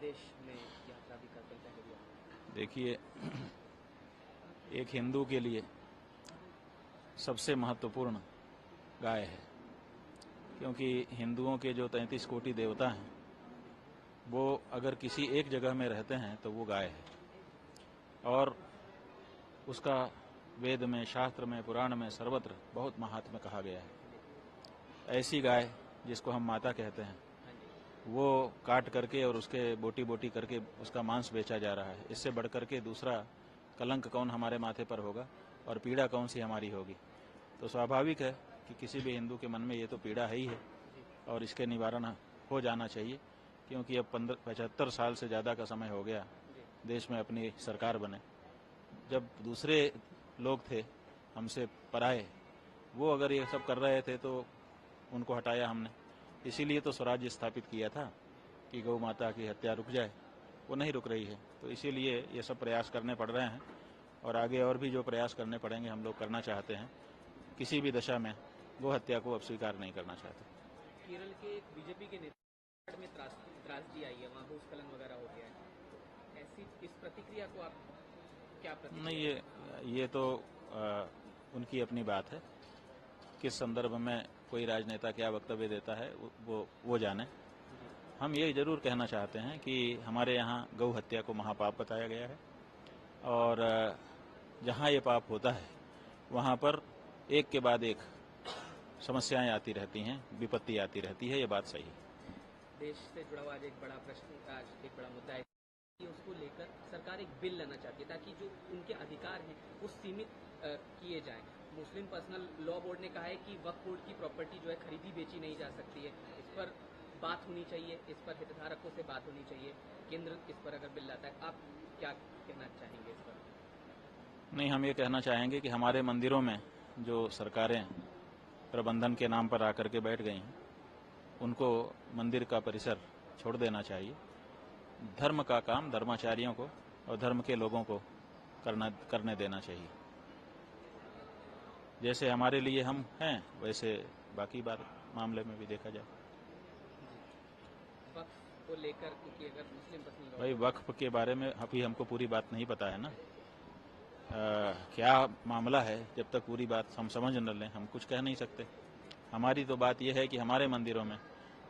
विदेश में यात्रा भी करते हैं। देखिए, एक हिंदू के लिए सबसे महत्वपूर्ण गाय है, क्योंकि हिंदुओं के जो 33 कोटि देवता हैं वो अगर किसी एक जगह में रहते हैं तो वो गाय है। और उसका वेद में, शास्त्र में, पुराण में सर्वत्र बहुत महात्म्य कहा गया है। ऐसी गाय जिसको हम माता कहते हैं वो काट करके और उसके बोटी बोटी करके उसका मांस बेचा जा रहा है। इससे बढ़कर के दूसरा कलंक कौन हमारे माथे पर होगा और पीड़ा कौन सी हमारी होगी। तो स्वाभाविक है कि किसी भी हिंदू के मन में ये तो पीड़ा है ही है और इसके निवारण हो जाना चाहिए, क्योंकि अब 75 साल से ज़्यादा का समय हो गया देश में अपनी सरकार बने। जब दूसरे लोग थे हमसे पराए, वो अगर ये सब कर रहे थे तो उनको हटाया हमने। इसीलिए तो स्वराज्य स्थापित किया था कि गौ माता की हत्या रुक जाए, वो नहीं रुक रही है। तो इसीलिए ये सब प्रयास करने पड़ रहे हैं और आगे और भी जो प्रयास करने पड़ेंगे हम लोग करना चाहते हैं। किसी भी दशा में गौ हत्या को अब स्वीकार नहीं करना चाहते। केरल के बीजेपी के नेता में त्रासदी आई है, वहाँ भूस्खलन वगैरह हो गया है, ऐसी इस प्रतिक्रिया को आप क्या प्रतिक्रिया? नहीं, ये तो उनकी अपनी बात है। किस संदर्भ में कोई राजनेता क्या वक्तव्य देता है वो जाने। हम ये जरूर कहना चाहते हैं कि हमारे यहाँ गौ हत्या को महापाप बताया गया है और जहाँ ये पाप होता है वहाँ पर एक के बाद एक समस्याएं आती रहती हैं, विपत्ति आती रहती है। ये बात सही है। देश से जुड़ा हुआ आज एक बड़ा प्रश्न, आज एक बड़ा मुद्दा है कि उसको लेकर सरकार एक बिल लाना चाहती है ताकि जो उनके अधिकार हैं वो सीमित किए जाएं। मुस्लिम पर्सनल लॉ बोर्ड ने कहा है कि वक्फ बोर्ड की प्रॉपर्टी जो है खरीदी बेची नहीं जा सकती है। इस पर बात होनी चाहिए, इस पर हितधारकों से बात होनी चाहिए। केंद्र इस पर अगर बिल लाता है, आप क्या कहना चाहेंगे इस पर? नहीं, हम ये कहना चाहेंगे कि हमारे मंदिरों में जो सरकारें प्रबंधन के नाम पर आकर के बैठ गई हैं उनको मंदिर का परिसर छोड़ देना चाहिए। धर्म का काम धर्माचार्यों को और धर्म के लोगों को करने देना चाहिए। जैसे हमारे लिए हम हैं वैसे बाकी बात मामले में भी देखा जाए। वक्फ को लेकर, क्योंकि अगर मुस्लिम पर्सनल भाई वक्फ के बारे में अभी हमको पूरी बात नहीं पता है ना। क्या मामला है, जब तक पूरी बात हम समझ न लें हम कुछ कह नहीं सकते। हमारी तो बात यह है कि हमारे मंदिरों में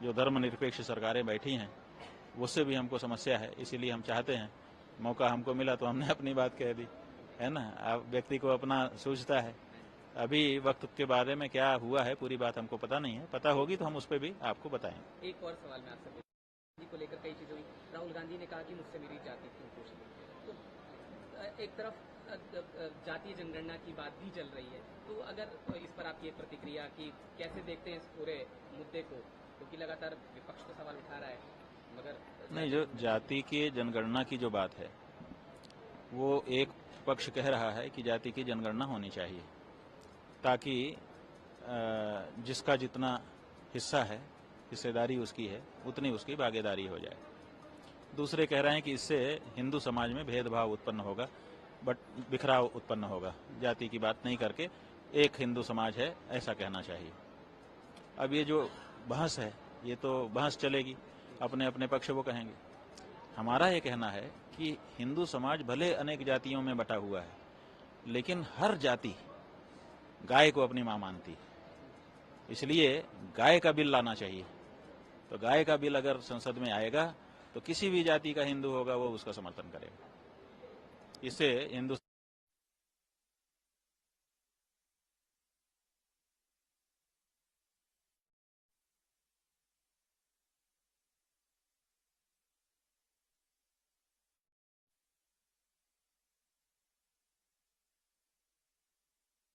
जो धर्मनिरपेक्ष सरकारें बैठी हैं उससे भी हमको समस्या है। इसीलिए हम चाहते हैं, मौका हमको मिला तो हमने अपनी बात कह दी, है ना। अब व्यक्ति को अपना सूझता है। अभी वक्त के बारे में क्या हुआ है पूरी बात हमको पता नहीं है। पता होगी तो हम उस पर भी आपको बताएंगे। एक और सवाल मैं आपसे को लेकर कई चीजें हुई। राहुल गांधी ने कहा कि मुझसे मेरी जाति क्यों पूछी। तो एक तरफ जातीय जनगणना की बात भी चल रही है, तो अगर इस पर आपकी एक प्रतिक्रिया कि कैसे देखते हैं इस पूरे मुद्दे को, क्योंकि लगातार विपक्ष तो सवाल उठा रहा है मगर नहीं, जो जाति की जनगणना की जो बात है वो एक पक्ष कह रहा है कि जाति की जनगणना होनी चाहिए ताकि जिसका जितना हिस्सा है, हिस्सेदारी उसकी है, उतनी उसकी भागीदारी हो जाए। दूसरे कह रहे हैं कि इससे हिंदू समाज में भेदभाव उत्पन्न होगा, बिखराव उत्पन्न होगा। जाति की बात नहीं करके एक हिंदू समाज है ऐसा कहना चाहिए। अब ये जो बहस है ये तो बहस चलेगी, अपने अपने पक्ष वो कहेंगे। हमारा ये कहना है कि हिंदू समाज भले अनेक जातियों में बटा हुआ है लेकिन हर जाति गाय को अपनी मां मानती है, इसलिए गाय का बिल लाना चाहिए। तो गाय का बिल अगर संसद में आएगा तो किसी भी जाति का हिंदू होगा वो उसका समर्थन करेगा। इससे हिंदू